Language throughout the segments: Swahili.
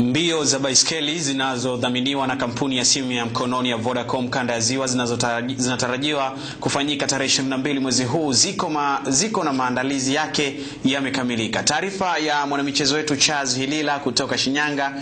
Mbio za baiskeli zinazodhaminiwa na kampuni ya simu ya mkononi ya Vodacom kanda ya Ziwa zinatarajiwa kufanyika tarehe 22 mwezi huu ziko na maandalizi yake yamekamilika. Taarifa ya mwanamichezo wetu Charles Hilila kutoka Shinyanga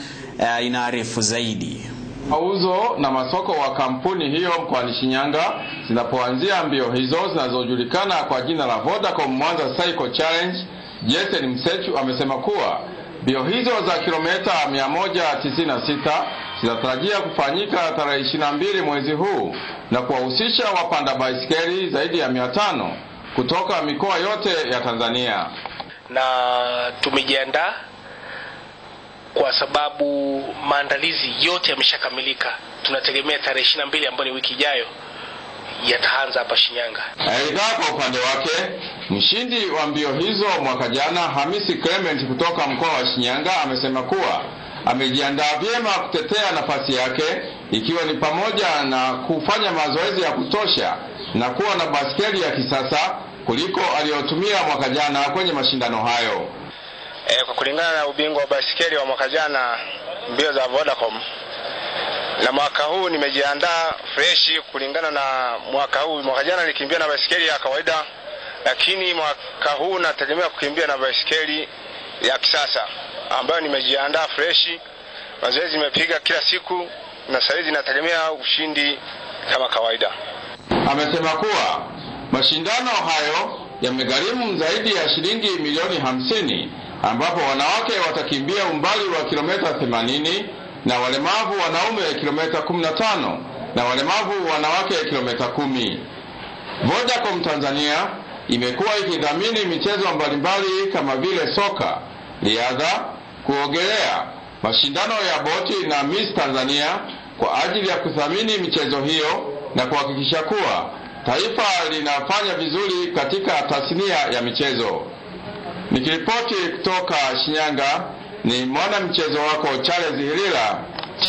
inaarifu zaidi. Mauzo na masoko wa kampuni hiyo mkoani Shinyanga zinapoanzia mbio hizo zinazojulikana kwa jina la Vodacom Mwanza Cycle Challenge, Jason Msechu amesema kuwa mbio hizo za kilomita 196 zinatarajia kufanyika tarehe 22 mwezi huu na kuwahusisha wapanda baiskeli zaidi ya 500 kutoka mikoa yote ya Tanzania. Na tumejiandaa kwa sababu maandalizi yote yameshakamilika. Tunategemea tarehe 22 ambayo ni wiki ijayo yataanza hapa Shinyanga. Aidha, kwa upande wake mshindi wa mbio hizo mwaka jana Hamisi Clement kutoka mkoa wa Shinyanga amesema kuwa amejiandaa vyema kutetea nafasi yake, ikiwa ni pamoja na kufanya mazoezi ya kutosha na kuwa na baskeli ya kisasa kuliko aliyotumia mwaka jana kwenye mashindano hayo. Kwa kulingana na ubingwa wa baskeli wa mwaka jana mbio za Vodacom, na mwaka huu nimejiandaa fresh kulingana na mwaka huu. Mwaka jana nilikimbia na baiskeli ya kawaida, lakini mwaka huu nategemea kukimbia na baiskeli ya kisasa ambayo nimejiandaa fresh. Mazoezi nimepiga kila siku na sasa hivi nategemea ushindi kama kawaida. Amesema kuwa mashindano hayo yamegharimu zaidi ya shilingi milioni 50, ambapo wanawake watakimbia umbali wa kilomita 80 na walemavu wanaume kilomita 15 na walemavu wanawake kilomita 10. Vodacom Tanzania imekuwa ikidhamini michezo mbalimbali kama vile soka, riadha, kuogelea, mashindano ya boti na Miss Tanzania kwa ajili ya kudhamini michezo hiyo na kuhakikisha kuwa taifa linafanya vizuri katika tasnia ya michezo. Nikiripoti kutoka Shinyanga ni mwana mchezo wako Charles Hilila